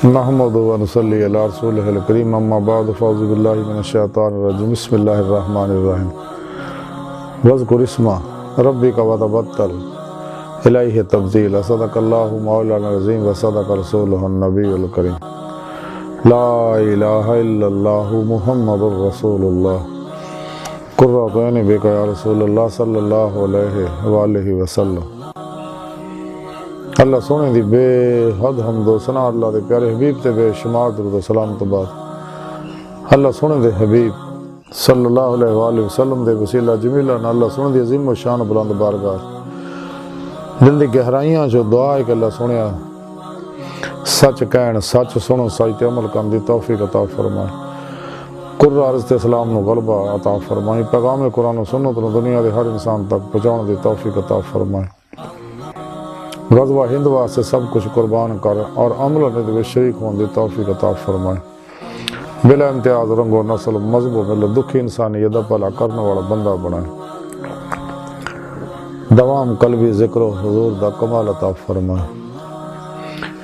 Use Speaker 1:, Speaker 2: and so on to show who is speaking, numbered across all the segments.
Speaker 1: نحمدہ و نصلی علی رسولہ الکریم اما بعد فاعوذ باللہ من الشیطان الرجیم بسم اللہ الرحمن الرحیم واذکر اسم ربک وتبتل الیہ تبتیلا صدق اللہ مولانا العظیم و صدق رسولہ النبی الکریم لا الہ الا اللہ محمد رسول اللہ قرۃ عین بک یا رسول اللہ صلی اللہ علیہ وآلہ وسلم۔ اللہ سونے دی بے حد حمد و ثنا اللہ دے پیارے حبیب تے بے شمار درود و سلام تو بعد اللہ سونے دے حبیب صلی اللہ علیہ وآلہ وسلم دے وسیلہ جمیلہ اللہ سونے دی عظیم و شان بلند بارگاہ دل دی گہرائیاں جو دعا ہے کہ اللہ سونے سچ کہن سچ سنو سچ تے عمل کرن دی توفیق عطا فرمائے، قرآن عرض تے اسلام نو غلبہ عطا فرمائے، پیغام قرآن و سنت نو دنیا دے ہر انسان تک پہنچاؤن دی توفیق عطا فرمائے، غزوہ ہند واسطے سب کچھ قربان کر اور عمل میں شریک ہون دی توفیق عطا فرمائے، بلا امتیاز رنگ و نسل مذہب و ملت دکھی انسانیت دا بھلا کرنے والا بندہ بنائے، دوام قلبی ذکر و حضور دا کمال عطا فرمائے،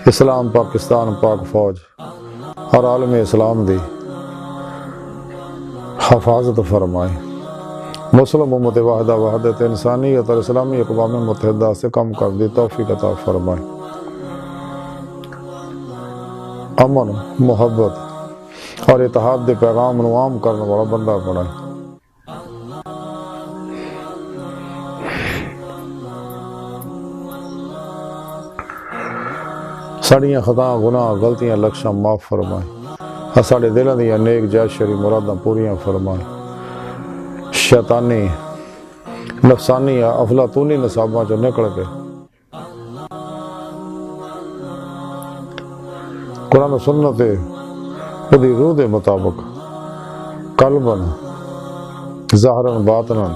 Speaker 1: اسلام پاکستان پاک فوج اور عالم اسلام دی حفاظت فرمائے، مسلم امت واحدہ وحدت انسانیت اور اسلامی اقوام متحدہ سے کم کر دی توفیق عطا فرمائے، امن محبت اور اتحاد دے پیغام نو عام کرنے والا بندہ بنائے، ساڑیاں خطاں گناہ غلطیاں لکشاں معاف فرمائے، ساڑے دلوں دیاں نیک جائز شرعی مراداں پوریاں فرمائے، شیطانی نفسانی یا افلاطونی نصاباں جو نکل کے قرآن و سنت دی روح دے مطابق قلباً ظاہراً باطناً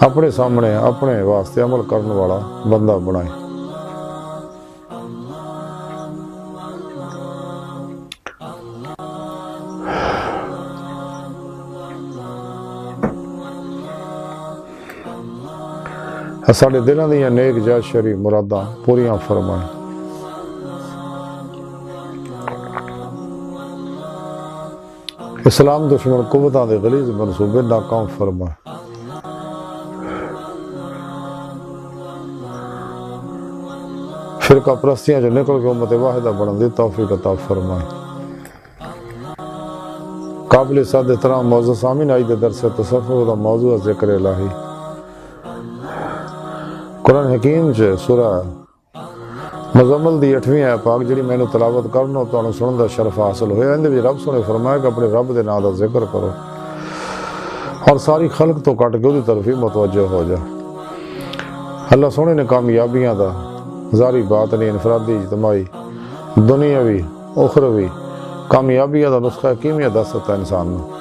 Speaker 1: اپنے سامنے اپنے واسطے عمل کرنے والا بندہ بنائے، ساڑے دلوں دیاں نیک جائز شرعی مراداں پوریاں فرمائے، اسلام دشمن قوتاں دے غلیظ منصوبے ناکام فرمائے، فرقہ پرستیاں جو نکل کے امت واحدہ بنن دی توفیق عطا فرمائے، قابل صد احترام معزز سامعین آج دے درس تصوف دا موضوع ذکر الہی قرآن حکیم چ سورہ مزمل دی 8ویں آیت پاک جڑی میں نے تلاوت کرنا تو انہوں سنن دا شرف حاصل ہویا، اندے بھی رب سنے فرمایا کہ اپنے رب دے نام دا ذکر کرو اور ساری خلق تو کٹ کے دی طرف ہی متوجہ ہو جا۔ اللہ سونے نے کامیابیاں دا ظاہری باطنی انفرادی اجتماعی دنیاوی اخروی کامیابیاں دا نسخہ کیمیا دس سکتا انسان نے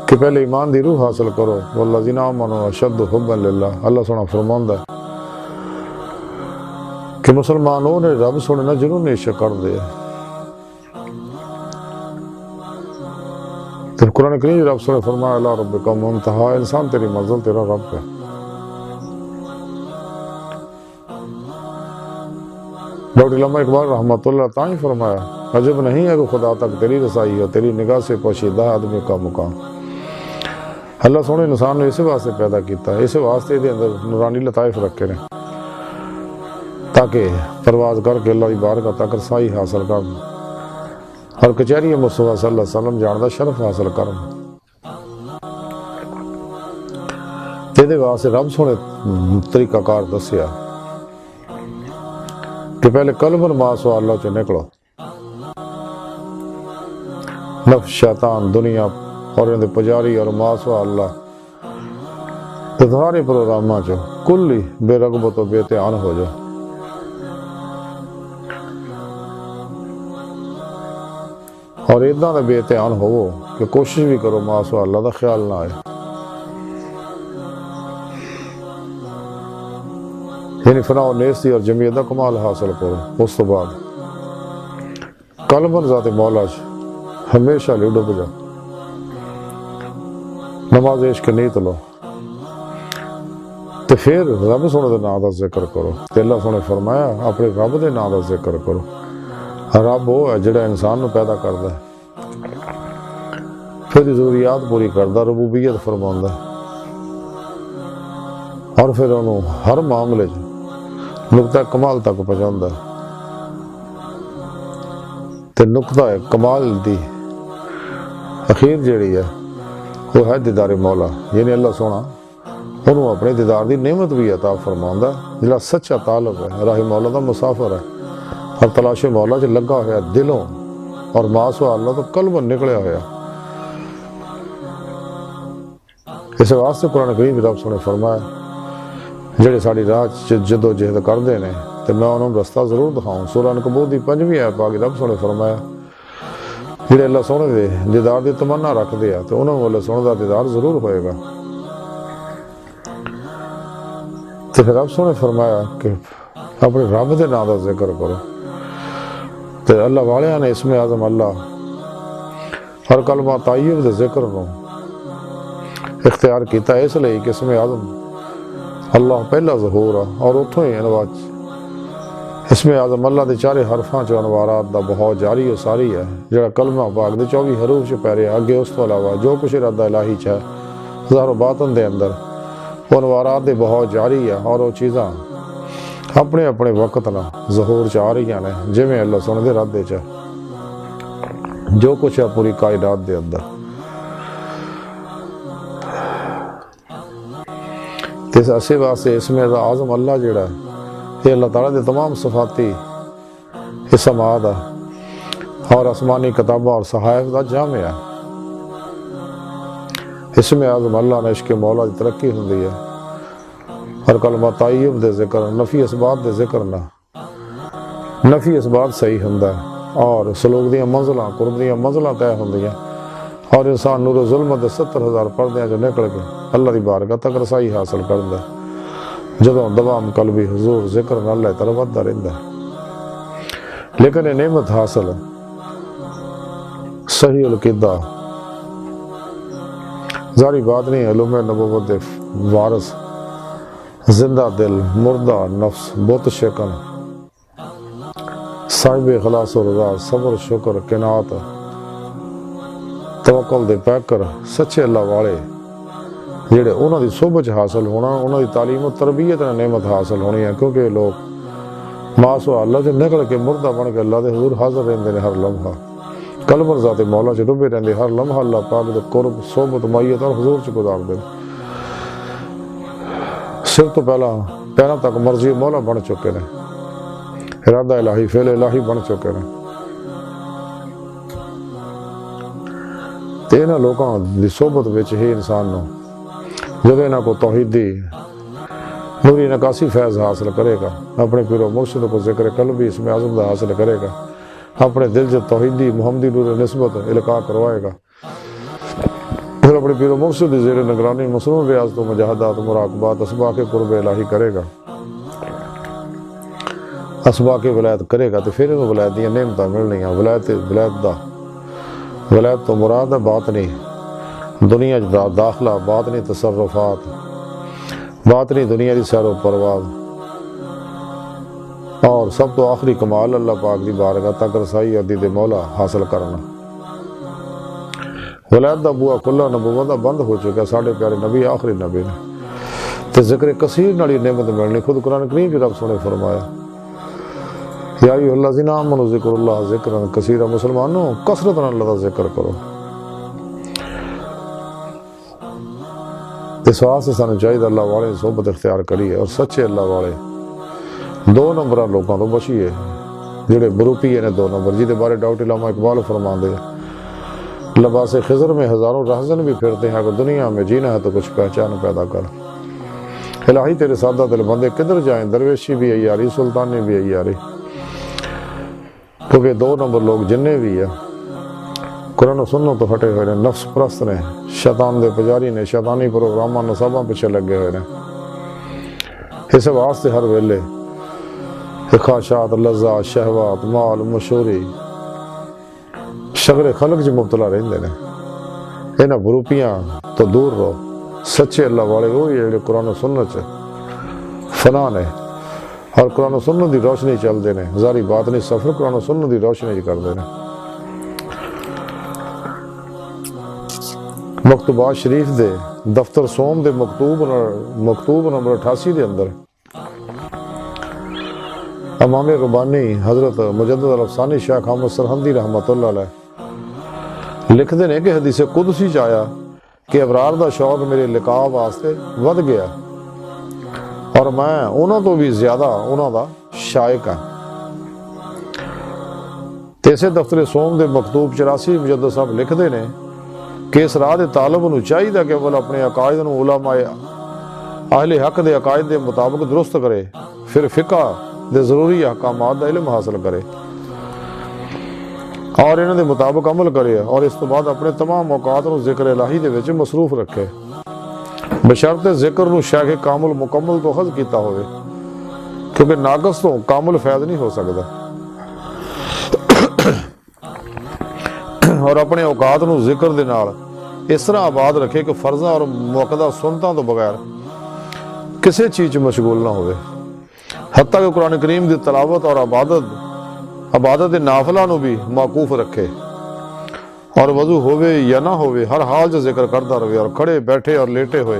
Speaker 1: کہ پہلے ایمان دی روح حاصل کرو والذین آمنوا اشد حبا للہ، اللہ سونا فرماندا ہے کہ مسلمانوں نے رب سونے نہ جنون عشق کر دے، پھر قرآن کریم رب سونے فرمایا الی ربک منتہا، انسان تیری منزل تیرا رب ہے، ڈاکٹر علامہ اقبال رحمۃ اللہ تعالی فرمایا عجب نہیں ہے کہ خدا تک تیری رسائی ہو، تیری نگاہ سے پوشیدہ آدمی کا مقام، اللہ سونے انسان نے اسی واسطے پیدا کیتا ہے، اسی واسطے دے اندر نورانی لطائف رکھے رہے تاکہ پرواز کر کے اللہ بارگاہ تک رسائی حاصل کرن اور کچہری مصطفیٰ صلی اللہ علیہ وسلم جان دا شرف حاصل کرن، تے واسطے رب سونے طریقہ کار دسیا کہ پہلے قلباً ما سوا اللہ چ نکلو، نفس شیطان دنیا اور ان دے پجاری اور ما سوا اللہ تے سارے پروگراماں چ کلی بے رغبت و بے دھیان ہو جا، اور اداں دا بے دھیان ہوو کہ کوشش بھی کرو ما سوا اللہ دا خیال نہ آئے، یعنی فنا و نیستی اور جمعیت دا کمال حاصل کرو، اس تو بعد قلباً ذات مولا ہمیشہ لیے ڈب جا، نماز عشق نیت لو تو پھر رب سونے دے نام دا ذکر کرو. تے اللہ سونے فرمایا اپنے رب دے نام دا ذکر کرو. رب وہ ہے جڑا انسان نو پیدا کردا ہے، پھر ضروریات پوری کردا، ربوبیت فرماندا ہے، اور پھر انہوں ہر معاملے نقطہ کمال تک پہنچاندا ہے. تے نقطہ کمال دی اخیر جیڑی ہے وہ ہے دیدار مولا، یعنی اللہ سونا انہوں اپنے دیدار دی نعمت بھی عطا فرماندا ہے. جڑا سچا طالب ہے، راہ مولا دا مسافر ہے، اور تلاش مولا چ لگا ہوا دلوں اور ماسوا اللہ تو قلبوں نکلیا ہوا. اس واسطے قرآن کریم رب سونے فرمایا جڑے ساری راہ جد و جہد کرتے ہیں تو میں انہوں رستہ ضرور دکھاؤں. سورہ عنکبوت دی 5ویں آیت پاک رب سونے فرمایا جڑے اللہ سونے دے دیدار دی تمنا رکھتے ہیں تو انہوں اللہ سونے دا دیدار ضرور ہوئے گا. تو پھر رب سونے فرمایا کہ اپنے رب دے نام دا ذکر کرو. تو اللہ والے نے اسم اعظم اللہ اور کلمہ طیب دے ذکر نو اختیار کیتا اس لیے کہ اسم اعظم اللہ پہلا ظہور ہے، اور اتوں ہی انواع اسم اعظم اللہ دے 4 حرفاں چ انوارات دا بہت جاری و ساری ہے. جڑا کلمہ پاک دے 24 حروف چ پیرے اگے اس تو علاوہ جو کچھ ارادہ الہی چ ہے ظاہر و باطن دے اندر وہ انوارات دے بہت جاری ہے، اور وہ چیزاں اپنے اپنے وقت نہ ظہور چ آ رہی ہیں جی اللہ سونے دے ارادے چ جو کچھ ہے پوری کائنات دے اندر. اس اسی واسطے اسم اعظم اللہ جڑا ہے یہ اللہ تعالیٰ دے تمام صفاتی اسمات ہے اور آسمانی کتابوں اور صحائف دا جامع ہے. اسم اعظم اللہ نے عشق مولا دی ترقی ہوندی ہے، اور کلمہ طیب دے ذکر نفی اسبات دے ذکر نہ نفی اسبات صحیح ہوندا ہے، اور سلوک دیاں منزلاں قرب دیاں منزلاں طے ہوندیاں، اور انسان نور و ظلمت دے 70,000 پردیاں جو نکل کے اللہ دی بارگاہ تک رسائی حاصل کردا ہے جدوں دوام قلبی حضور ذکر نہ اللہ تعالی وددا رہندا ہے. لیکن یہ نعمت حاصل ہے صحیح القدہ ظاہری بات نہیں. علوم نبوت دے وارث زندہ دل مردہ نفس بت شکن صاحب اخلاص و رضا صبر شکر قناعت توکل دے پیکر سچے اللہ والے جڑے انہوں دی صحبت حاصل ہونا، انہوں دی تعلیم و تربیت نے نعمت حاصل ہونی ہے. کیونکہ لوگ ماسوا اللہ سے نکل کے مردہ بن کے اللہ دے حضور حاضر رہندے نے ہر لمحہ، قلب ذات مولا سے ڈبے رہندے ہر لمحہ اللہ پاک دے قرب صحبت معیت اور حضور سے گزارتے ہیں. سر تو پہلا پیروں تک مرضی مولا بن چکے ہیں، ارادہ الہی فعل الہی بن چکے ہیں. تے انہاں لوکاں دی صحبت وچ ہی انسان نو جدوں انہاں کو توحیدی نوری نکاسی فیض حاصل کرے گا، اپنے پیر و مرشد کو ذکر قلبی اسم اعظم دا حاصل کرے گا، اپنے دل سے توحیدی محمدی نور نسبت القاء کروائے گا، پھر اپنے پیر و مرشد زیر نگرانی مصنون ریاضت و مجاہدات و مراقبات اسباق قرب الہی کرے گا، اسباق ولایت کرے گا. تو پھر انہوں ولایت دیاں نعمتاں ملنیاں. ولایت تو مراد ہے باطنی دنیا داخلہ، باطنی تصرفات، باطنی دنیا دی سیر و پرواز، اور سب تو آخری کمال اللہ پاک دی بارگاہ تک رسائی اور دید مولا حاصل کرنا. ولایت دا بوا کھلا نبوت دا بند ہو چکا، ساڑھے پیارے نبی آخری نبی نے. تو ذکر کثیر نالی نعمت ملنی. خود قرآن کریم بھی رب سنے فرمایا یا ایھا الذین آمنوا ذکر اللہ ذکرا کثیرا. مسلمانوں کثرت نال اللہ دا ذکر کرو. اس واسطے سانو چاہیے اللہ والے صحبت اختیار کریے اور سچے اللہ والے 2 نمبر لوگوں تو بچیے جڑے بروپی نے 2 نمبر جہدے بارے ڈاکٹر علامہ اقبال فرماندے لباس خضر میں ہزاروں رہزن بھی پھرتے ہیں، اگر دنیا میں جینا ہے تو کچھ پہچان پیدا کر. الہی تیرے سادہ دل بندے کدھر جائیں، درویشی بھی عیاری سلطانی بھی عیاری. کیونکہ 2 نمبر لوگ جننے بھی ہیں قرآن و سنت تو ہٹے ہوئے نے، نفس پرست نے، شیطان دے پجاری نے، شیطانی پروگراماں نصاباں پیچھے لگے ہوئے نے. اس واسطے ہر ویلے خواہشات، لذات، شہوات، مال، مشہوری، شغل خلق جو مبتلا رہندے نے. انہاں بروپیاں تو دور رہو. سچے اللہ والے وہی جڑے قرآن و سنت فنا نے اور قرآن و سنت دی روشنی چلتے ہیں، ظاہری بات نہیں، سفر قرآن و سنت دی روشنی کرتے ہیں۔ مکتوبات شریف دے دفتر سوم دے مکتوب نمبر 88 دے اندر امام ربانی حضرت مجدد الافسانی شیخ احمد سرہندی رحمۃ اللہ علیہ لکھتے ہیں کہ حدیث قدسی چایا کہ ابرار دا شوق میرے لقاء واسطے ود گیا اور میں انہوں تو بھی زیادہ انہوں دا شائق ہاں۔ تیسے دفتر سوم دے مکتوب 84 مجدد صاحب لکھتے ہیں کہ اس راہ دے طالب نو چاہیے کہ وہ اپنے عقائد نو علماء اہل حق دے عقائد دے مطابق درست کرے، پھر فقہ دے ضروری احکامات دا علم حاصل کرے اور انہوں دے مطابق عمل کرے، اور اس تو بعد اپنے تمام اوقات نو ذکر الہی دے وچ مصروف رکھے، بشرط ذکر نو شیخ کامل مکمل تو خذ کیتا ہوئے، کیونکہ ناقص تو کامل فیض نہیں ہو سکتا، اور اپنے اوقات نو ذکر دے نال اس طرح آباد رکھے کہ فرضاں اور موقعہ سنتاں تو بغیر کسی چیز مشغول نہ ہوئے، حتیٰ کہ قرآن کریم دی تلاوت اور عبادت نافلہ نو بھی موقوف رکھے، اور وضو ہوئے یا نہ ہوئے ہر حال جو ذکر کرتا رہے، اور کھڑے بیٹھے اور لیٹے ہوئے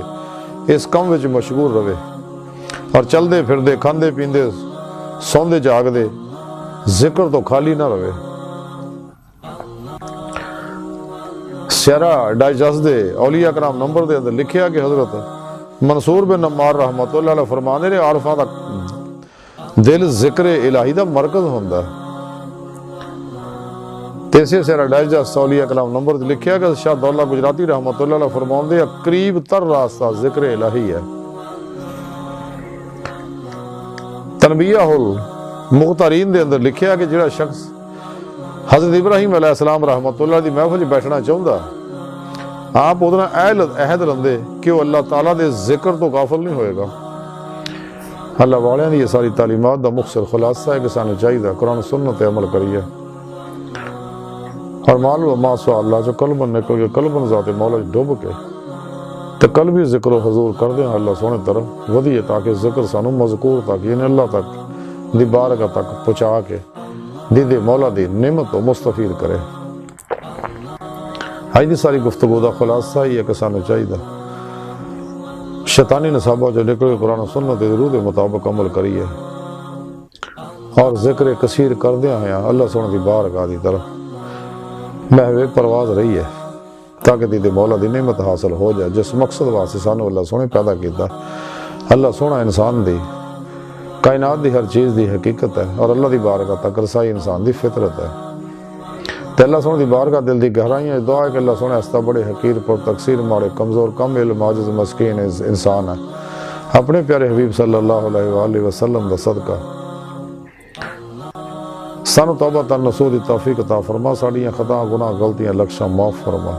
Speaker 1: اس کم وچ مشغول رہے، اور چلدے پھردے کھاندے پیندے سوندے جاگدے ذکر تو خالی نہ رہے۔ سیرہ ڈائجسٹ دے اولیاء کرام نمبر دے اندر لکھیا کہ حضرت منصور بن نمار رحمۃ اللہ علیہ فرمانے نے عارفاں دا دل ذکر الہی دا مرکز ہوندا ہے۔ تیسے سیرہ ڈائجسٹ اولیاء کرام نمبر دے لکھیا کہ شاہ دولہ گجراتی رحمۃ اللہ علیہ فرماندے قریب تر راستہ ذکر الہی ہے۔ تنبیہ المختارین دے اندر لکھیا کہ جڑا شخص حضرت ابراہیم علیہ السلام رحمۃ اللہ دی محفل بیٹھنا چاہتا آپ ادنا عہد رندے کہ وہ اللہ تعالیٰ دے ذکر تو غافل نہیں ہوئے گا۔ اللہ والیاں دی یہ ساری تعلیمات دا مختصر خلاصہ ہے کہ سانو چاہیے قرآن سنت عمل کریے، اور معلوم ما سوا اللہ جو قلبن نکل کے قلبن ذات مولا ڈوب کے تو قلبی ذکر و حضور کر دیں اللہ سونے طرف ودیے، تاکہ ذکر سانو مذکور تک یعنی اللہ تک دی بارگاہ تک پہنچا کے دے مولا دی نعمت و مستفید کرے۔ آج دی ساری گفتگو دا خلاصہ ہی ہے کہ سانو چاہیے شیطانی نصابہ جو نکل قرآن و سنت درود کے مطابق عمل کریے، اور ذکر کثیر کردیا ہیں اللہ سونے دی بارگاہ دی طرف محو پرواز رہی ہے، تاکہ دی مولا دی نعمت حاصل ہو جائے جس مقصد واسطے سانو اللہ سونے پیدا کیتا۔ اللہ سونا انسان دی کائنات دی ہر چیز دی حقیقت ہے، اور اللہ دی بارگاہ تک رسائی انسان دی فطرت ہے۔ تو اللہ سونے دی بارگاہ دل دی گہرائیاں دعا ہے کہ اللہ سونے استہ بڑے حقیر پر تقصیر ماڑے کمزور کم علم عاجز مسکین انسان ہے، اپنے پیارے حبیب صلی اللہ علیہ وآلہ وسلم دا صدقہ سانو توبہ تن نصوح دی توفیق عطا فرما، ساڑیاں خطا گناہ غلطیاں لکشاں معاف فرما۔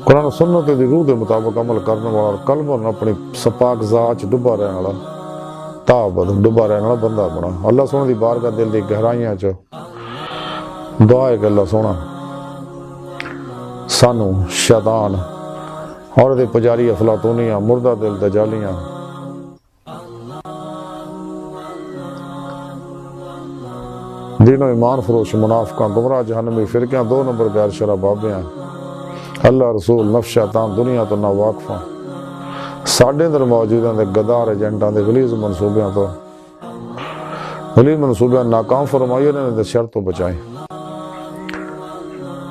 Speaker 1: قرآن و سنت دی روح دے مطابق عمل کرنے والا اور قلب اپنی سپاک ذات ڈبا رہنے والا تابد ڈبا رہنے والا بندہ بنا۔ اللہ سونے دی بارگاہ دل دی گہرائیاں چ دعا ہے کہ اللہ سونا سانو شیطان اور دے پجاری افلاطونیاں مردہ دل دجالیاں دین و ایمان فروش منافقاں گمراہ جہنمی فرقیاں 2 نمبر غیر شرع بابیاں اللہ رسول نفس شیطان دنیا تو نہ واقفاں ساڈے اندر موجود ہیں غدار ایجنٹاں دے غلیظ منصوبیاں تو غلیظ منصوبیاں ناکام فرمائی انہوں نے شر تو بچائیں۔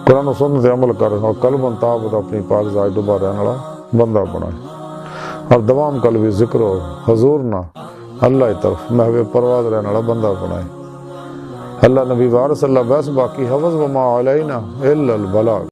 Speaker 1: قرآن و سنت عمل کر اور قلب تابد اپنی پاک ذات ڈبا رہنے والا بندہ بنائے، اور دوام قلبی ذکر و حضور نہ اللہ طرف محو پرواز رہنے والا بندہ بنائے۔ اللہ نبی وارث اللہ بس باقی حفظ وما علینا الا البلاغ۔